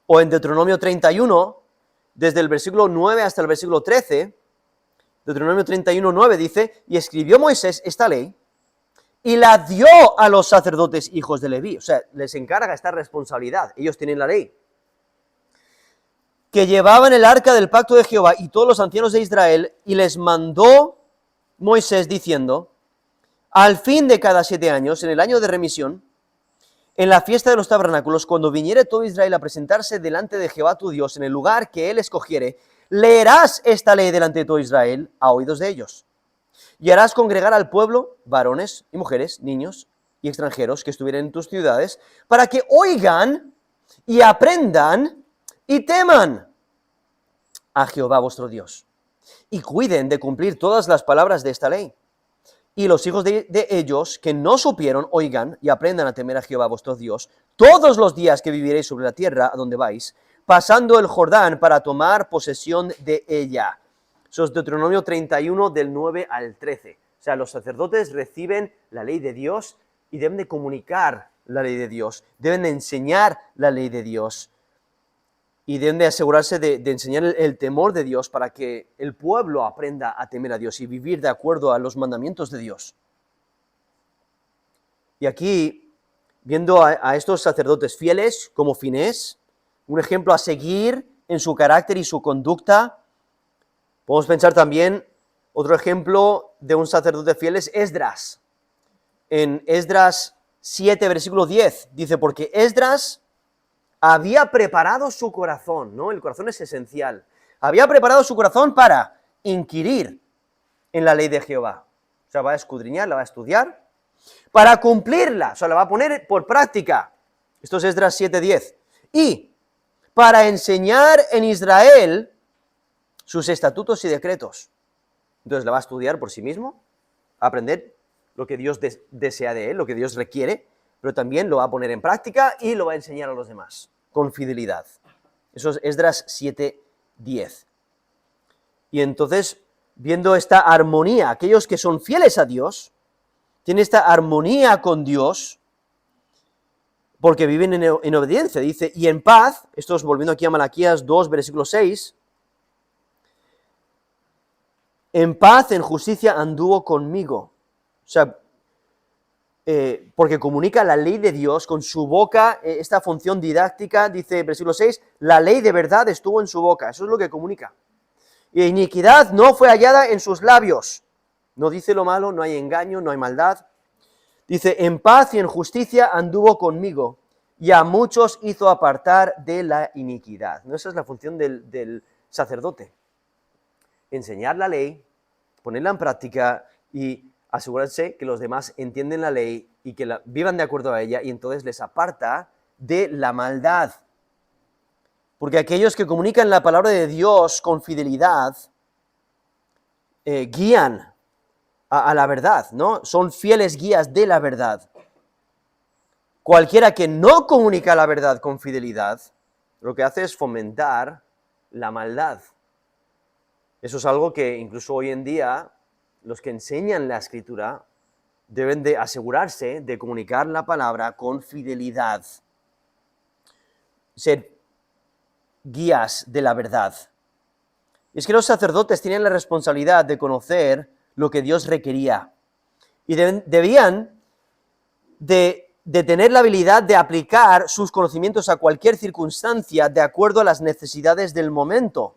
O en Deuteronomio 31, desde el versículo 9 hasta el versículo 13, Deuteronomio 31:9 dice, y escribió Moisés esta ley, y la dio a los sacerdotes hijos de Leví. O sea, les encarga esta responsabilidad, ellos tienen la ley. Que llevaban el arca del pacto de Jehová y todos los ancianos de Israel, y les mandó Moisés diciendo, al fin de cada 7 años, en el año de remisión, en la fiesta de los tabernáculos, cuando viniere todo Israel a presentarse delante de Jehová tu Dios en el lugar que él escogiere, leerás esta ley delante de todo Israel a oídos de ellos. Y harás congregar al pueblo, varones y mujeres, niños y extranjeros que estuvieren en tus ciudades, para que oigan y aprendan y teman a Jehová vuestro Dios, y cuiden de cumplir todas las palabras de esta ley. Y los hijos de ellos que no supieron, oigan y aprendan a temer a Jehová vuestro Dios, todos los días que viviréis sobre la tierra a donde vais, pasando el Jordán para tomar posesión de ella. Eso es Deuteronomio 31, del 9 al 13. O sea, los sacerdotes reciben la ley de Dios y deben de comunicar la ley de Dios, deben de enseñar la ley de Dios. Y deben de asegurarse de enseñar el temor de Dios para que el pueblo aprenda a temer a Dios y vivir de acuerdo a los mandamientos de Dios. Y aquí, viendo a estos sacerdotes fieles como Finés, un ejemplo a seguir en su carácter y su conducta, podemos pensar también, otro ejemplo de un sacerdote fiel es Esdras. En Esdras 7, versículo 10, dice, porque Esdras había preparado su corazón, ¿no? El corazón es esencial. Había preparado su corazón para inquirir en la ley de Jehová. O sea, va a escudriñar, la va a estudiar, para cumplirla, o sea, la va a poner por práctica. Esto es Esdras 7:10. Y para enseñar en Israel sus estatutos y decretos. Entonces la va a estudiar por sí mismo, a aprender lo que Dios desea de él, lo que Dios requiere, pero también lo va a poner en práctica y lo va a enseñar a los demás, con fidelidad. Eso es Esdras 7:10. Y entonces, viendo esta armonía, aquellos que son fieles a Dios, tienen esta armonía con Dios, porque viven en obediencia, dice, y en paz, esto es volviendo aquí a Malaquías 2, versículo 6, en paz, en justicia anduvo conmigo. O sea, porque comunica la ley de Dios con su boca, esta función didáctica, dice versículo 6, la ley de verdad estuvo en su boca, eso es lo que comunica. Y iniquidad no fue hallada en sus labios. No dice lo malo, no hay engaño, no hay maldad. Dice, en paz y en justicia anduvo conmigo, y a muchos hizo apartar de la iniquidad. ¿No? Esa es la función del sacerdote. Enseñar la ley, ponerla en práctica y asegurarse que los demás entienden la ley y que vivan de acuerdo a ella, y entonces les aparta de la maldad. Porque aquellos que comunican la palabra de Dios con fidelidad guían a la verdad, ¿no? Son fieles guías de la verdad. Cualquiera que no comunica la verdad con fidelidad, lo que hace es fomentar la maldad. Eso es algo que incluso hoy en día los que enseñan la Escritura deben de asegurarse de comunicar la palabra con fidelidad. Ser guías de la verdad. Y es que los sacerdotes tienen la responsabilidad de conocer lo que Dios requería. Y debían de tener la habilidad de aplicar sus conocimientos a cualquier circunstancia de acuerdo a las necesidades del momento.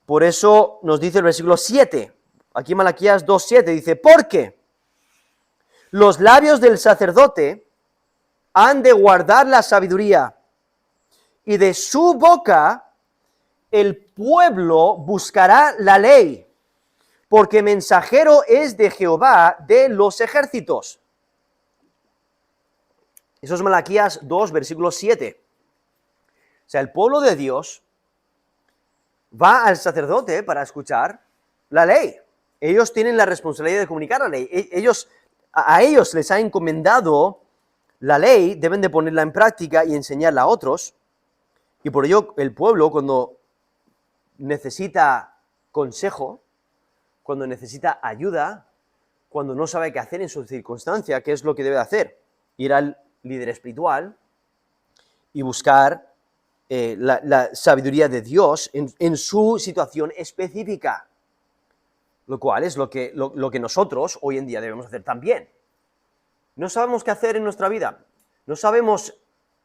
Por eso nos dice el versículo 7, aquí Malaquías 2:7, dice, porque los labios del sacerdote han de guardar la sabiduría, y de su boca el pueblo buscará la ley, porque mensajero es de Jehová de los ejércitos. Eso es Malaquías 2, versículo 7. O sea, el pueblo de Dios va al sacerdote para escuchar la ley. Ellos tienen la responsabilidad de comunicar la ley. A ellos les ha encomendado la ley, deben de ponerla en práctica y enseñarla a otros. Y por ello el pueblo, cuando necesita consejo, cuando necesita ayuda, cuando no sabe qué hacer en su circunstancia, ¿qué es lo que debe hacer? Ir al líder espiritual y buscar la sabiduría de Dios en su situación específica, lo cual es lo que nosotros hoy en día debemos hacer también. No sabemos qué hacer en nuestra vida, no sabemos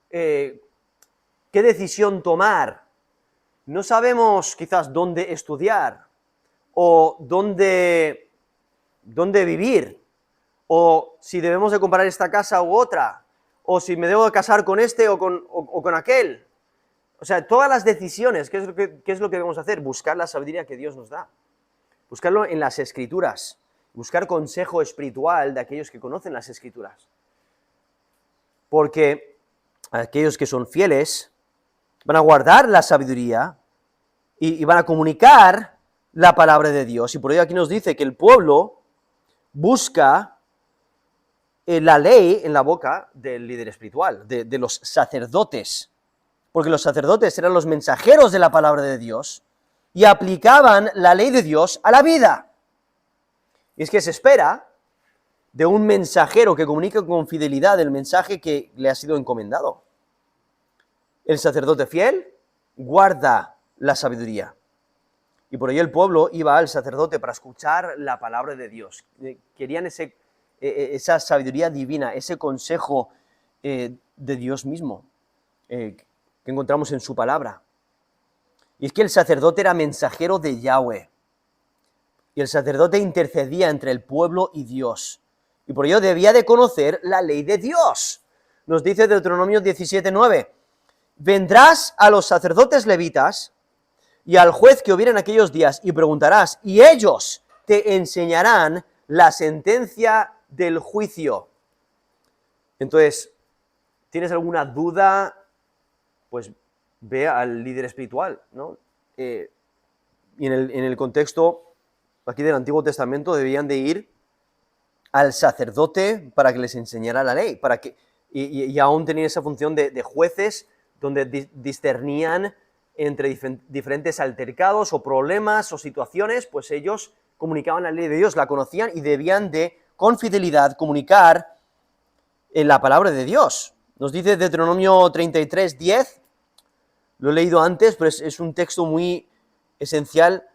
qué decisión tomar, no sabemos quizás dónde estudiar, o dónde vivir, o si debemos de comprar esta casa u otra, o si me debo de casar con este o con aquel. O sea, todas las decisiones, ¿qué es lo que debemos hacer? Buscar la sabiduría que Dios nos da. Buscarlo en las Escrituras. Buscar consejo espiritual de aquellos que conocen las Escrituras. Porque aquellos que son fieles van a guardar la sabiduría y van a comunicar la palabra de Dios. Y por ello aquí nos dice que el pueblo busca la ley en la boca del líder espiritual, de los sacerdotes, porque los sacerdotes eran los mensajeros de la palabra de Dios y aplicaban la ley de Dios a la vida. Y es que se espera de un mensajero que comunique con fidelidad el mensaje que le ha sido encomendado. El sacerdote fiel guarda la sabiduría. Y por ello el pueblo iba al sacerdote para escuchar la palabra de Dios. Querían esa sabiduría divina, ese consejo de Dios mismo, que encontramos en su palabra. Y es que el sacerdote era mensajero de Yahweh. Y el sacerdote intercedía entre el pueblo y Dios. Y por ello debía de conocer la ley de Dios. Nos dice Deuteronomio 17:9, vendrás a los sacerdotes levitas y al juez que hubiera en aquellos días y preguntarás, y ellos te enseñarán la sentencia del juicio. Entonces, ¿tienes alguna duda? Pues ve al líder espiritual, ¿no? Y en el contexto aquí del Antiguo Testamento debían de ir al sacerdote para que les enseñara la ley, y aún tenían esa función de jueces donde discernían entre diferentes altercados o problemas o situaciones, pues ellos comunicaban la ley de Dios, la conocían y debían de, con fidelidad, comunicar la palabra de Dios. Nos dice Deuteronomio 33:10, lo he leído antes, pero es un texto muy esencial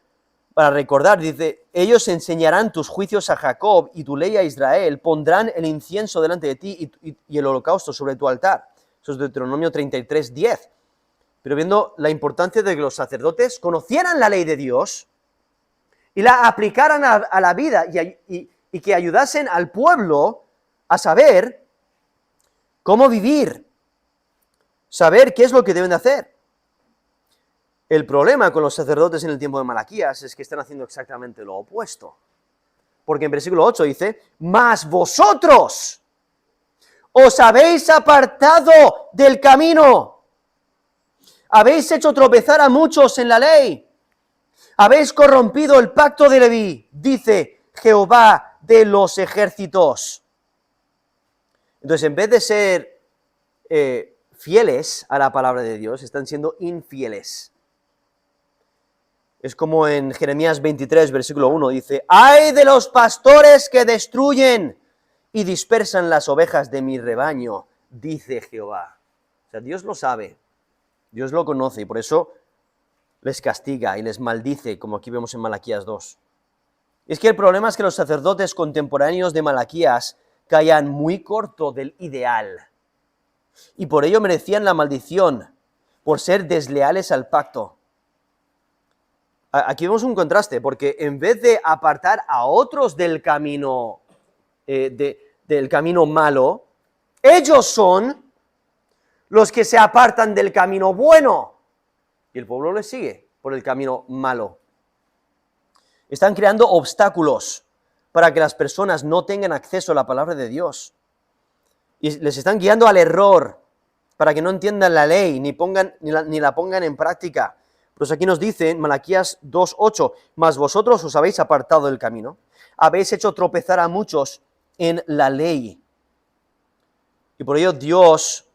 para recordar. Dice, ellos enseñarán tus juicios a Jacob y tu ley a Israel, pondrán el incienso delante de ti y el holocausto sobre tu altar. Eso es Deuteronomio 33:10. Pero viendo la importancia de que los sacerdotes conocieran la ley de Dios y la aplicaran a la vida y que ayudasen al pueblo a saber cómo vivir, saber qué es lo que deben de hacer. El problema con los sacerdotes en el tiempo de Malaquías es que están haciendo exactamente lo opuesto. Porque en versículo 8 dice, mas vosotros os habéis apartado del camino, habéis hecho tropezar a muchos en la ley, habéis corrompido el pacto de Leví. Dice, Jehová de los ejércitos. Entonces, en vez de ser fieles a la palabra de Dios, están siendo infieles. Es como en Jeremías 23, versículo 1, dice, ¡ay de los pastores que destruyen y dispersan las ovejas de mi rebaño! Dice Jehová. O sea, Dios lo sabe, Dios lo conoce, y por eso les castiga y les maldice, como aquí vemos en Malaquías 2. Y es que el problema es que los sacerdotes contemporáneos de Malaquías caían muy corto del ideal, y por ello merecían la maldición, por ser desleales al pacto. Aquí vemos un contraste, porque en vez de apartar a otros del camino, del camino malo, ellos son los que se apartan del camino bueno, y el pueblo les sigue por el camino malo. Están creando obstáculos para que las personas no tengan acceso a la palabra de Dios, y les están guiando al error, para que no entiendan la ley, ni la pongan en práctica. Pues aquí nos dice en Malaquías 2:8, mas vosotros os habéis apartado del camino, habéis hecho tropezar a muchos en la ley. Y por ello Dios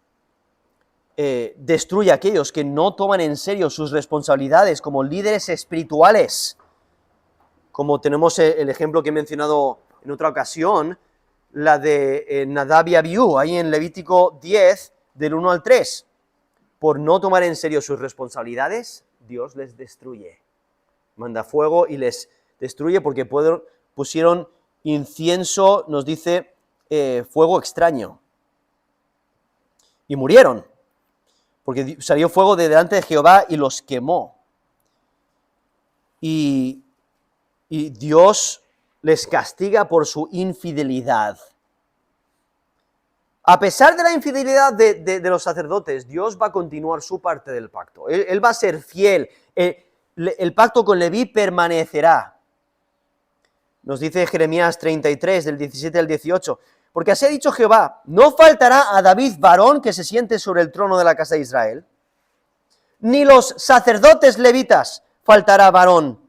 destruye a aquellos que no toman en serio sus responsabilidades como líderes espirituales. Como tenemos el ejemplo que he mencionado en otra ocasión, la de Nadab y Abiú, ahí en Levítico 10, del 1 al 3. Por no tomar en serio sus responsabilidades, Dios les destruye. Manda fuego y les destruye porque pusieron incienso, nos dice, fuego extraño. Y murieron, porque salió fuego de delante de Jehová y los quemó. Y Dios les castiga por su infidelidad. A pesar de la infidelidad de los sacerdotes, Dios va a continuar su parte del pacto. Él va a ser fiel. El pacto con Leví permanecerá. Nos dice Jeremías 33, del 17 al 18. Porque así ha dicho Jehová, no faltará a David varón que se siente sobre el trono de la casa de Israel, ni los sacerdotes levitas faltará varón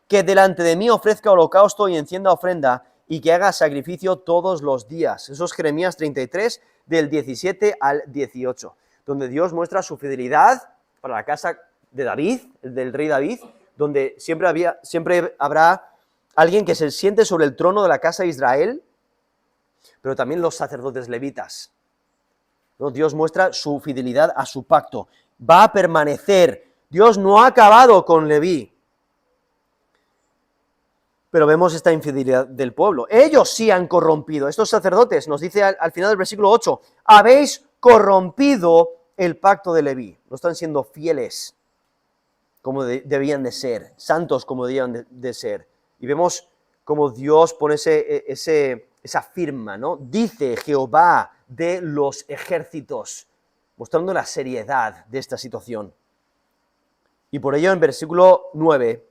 que delante de mí ofrezca holocausto y encienda ofrenda, y que haga sacrificio todos los días. Eso es Jeremías 33, del 17 al 18, donde Dios muestra su fidelidad para la casa de David, del rey David, donde siempre habrá alguien que se siente sobre el trono de la casa de Israel, pero también los sacerdotes levitas. ¿No? Dios muestra su fidelidad a su pacto. Va a permanecer. Dios no ha acabado con Leví. Pero vemos esta infidelidad del pueblo. Ellos sí han corrompido. Estos sacerdotes, nos dice al final del versículo 8, habéis corrompido el pacto de Leví. No están siendo fieles como debían de ser, santos como debían de ser. Y vemos cómo Dios pone esa firma, ¿no? Dice Jehová de los ejércitos, mostrando la seriedad de esta situación. Y por ello en versículo 9,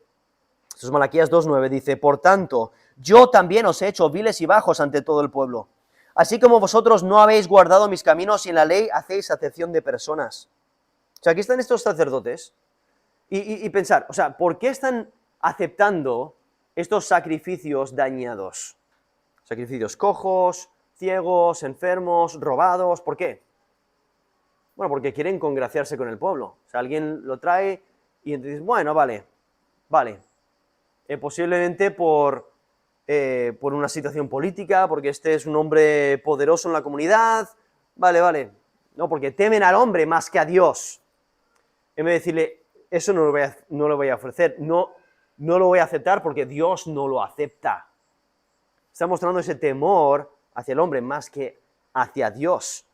esto es Malaquías 2:9, dice, por tanto, yo también os he hecho viles y bajos ante todo el pueblo, así como vosotros no habéis guardado mis caminos y en la ley hacéis acepción de personas. O sea, aquí están estos sacerdotes y pensar, o sea, ¿por qué están aceptando estos sacrificios dañados? Sacrificios cojos, ciegos, enfermos, robados, ¿por qué? Bueno, porque quieren congraciarse con el pueblo. O sea, alguien lo trae y entonces, bueno, vale. Posiblemente por una situación política, porque este es un hombre poderoso en la comunidad, vale. No, porque temen al hombre más que a Dios. En vez de decirle, eso no lo voy a ofrecer, no lo voy a aceptar porque Dios no lo acepta. Está mostrando ese temor hacia el hombre más que hacia Dios.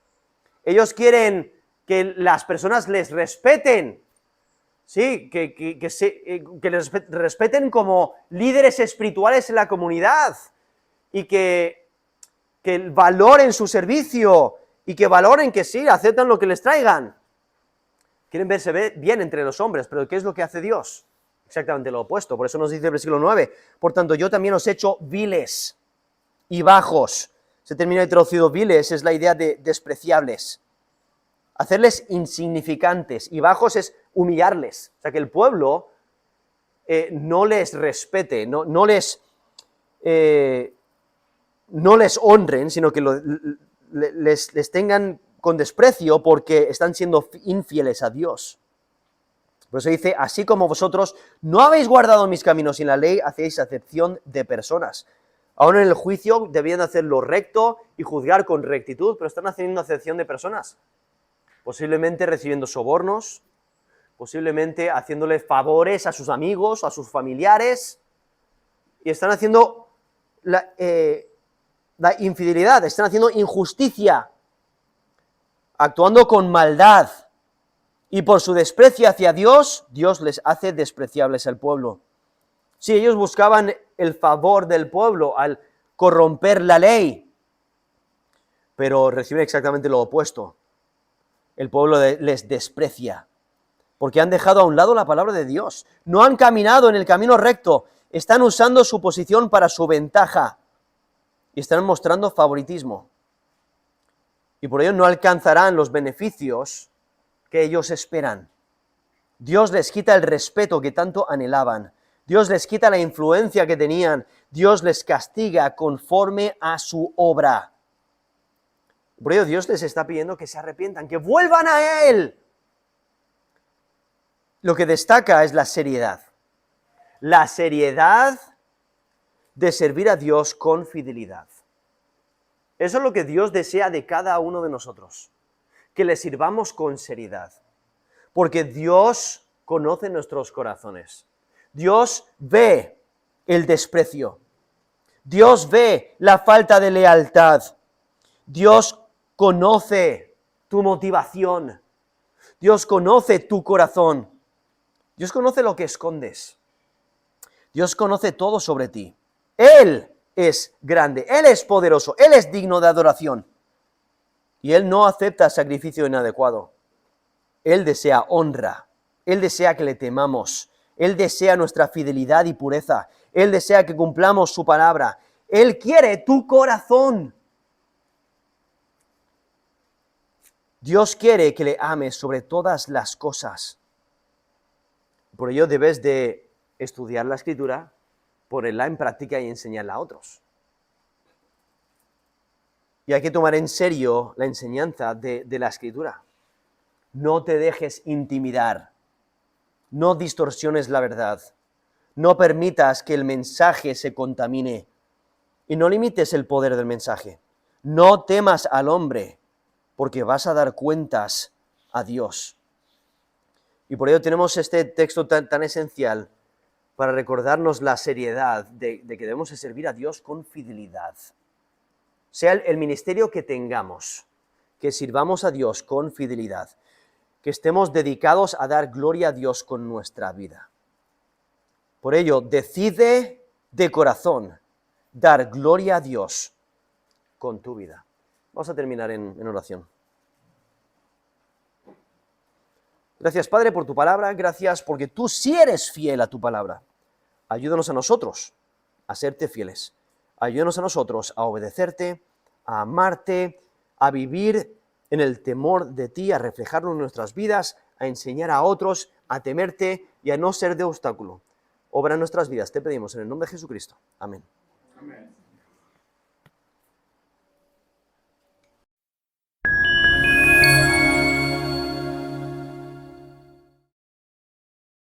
Ellos quieren que las personas les respeten, sí, que les respeten como líderes espirituales en la comunidad y que valoren su servicio y que valoren que sí, aceptan lo que les traigan. Quieren verse bien entre los hombres, pero ¿qué es lo que hace Dios? Exactamente lo opuesto. Por eso nos dice el versículo 9, por tanto, yo también os he hecho viles y bajos. Ese término traducido viles es la idea de despreciables. Hacerles insignificantes, y bajos es humillarles. O sea, que el pueblo no les respete, no les no les honren, sino que les tengan con desprecio porque están siendo infieles a Dios. Por eso dice, así como vosotros no habéis guardado mis caminos y en la ley hacéis acepción de personas. Ahora en el juicio debían hacer lo recto y juzgar con rectitud, pero están haciendo acepción de personas. Posiblemente recibiendo sobornos, posiblemente haciéndole favores a sus amigos, a sus familiares, y están haciendo la infidelidad, están haciendo injusticia, actuando con maldad. Y por su desprecio hacia Dios, Dios les hace despreciables al pueblo. Sí, ellos buscaban el favor del pueblo al corromper la ley, pero reciben exactamente lo opuesto. El pueblo les desprecia, porque han dejado a un lado la palabra de Dios. No han caminado en el camino recto, están usando su posición para su ventaja y están mostrando favoritismo. Y por ello no alcanzarán los beneficios que ellos esperan. Dios les quita el respeto que tanto anhelaban. Dios les quita la influencia que tenían. Dios les castiga conforme a su obra. Por ello Dios les está pidiendo que se arrepientan, que vuelvan a Él. Lo que destaca es la seriedad. La seriedad de servir a Dios con fidelidad. Eso es lo que Dios desea de cada uno de nosotros. Que le sirvamos con seriedad. Porque Dios conoce nuestros corazones. Dios ve el desprecio. Dios ve la falta de lealtad. Dios conoce tu motivación. Dios conoce tu corazón. Dios conoce lo que escondes. Dios conoce todo sobre ti. Él es grande, Él es poderoso, Él es digno de adoración. Y Él no acepta sacrificio inadecuado. Él desea honra. Él desea que le temamos. Él desea nuestra fidelidad y pureza. Él desea que cumplamos su palabra. Él quiere tu corazón. Dios quiere que le ames sobre todas las cosas. Por ello debes de estudiar la Escritura, ponerla en práctica y enseñarla a otros. Y hay que tomar en serio la enseñanza de la Escritura. No te dejes intimidar. No distorsiones la verdad. No permitas que el mensaje se contamine. Y no limites el poder del mensaje. No temas al hombre, porque vas a dar cuentas a Dios. Y por ello tenemos este texto tan esencial para recordarnos la seriedad de que debemos de servir a Dios con fidelidad. Sea el ministerio que tengamos, que sirvamos a Dios con fidelidad, que estemos dedicados a dar gloria a Dios con nuestra vida. Por ello, decide de corazón dar gloria a Dios con tu vida. Vamos a terminar en oración. Gracias, Padre, por tu palabra. Gracias porque tú sí eres fiel a tu palabra. Ayúdanos a nosotros a serte fieles. Ayúdanos a nosotros a obedecerte, a amarte, a vivir en el temor de ti, a reflejarlo en nuestras vidas, a enseñar a otros, a temerte y a no ser de obstáculo. Obra en nuestras vidas, te pedimos en el nombre de Jesucristo. Amén.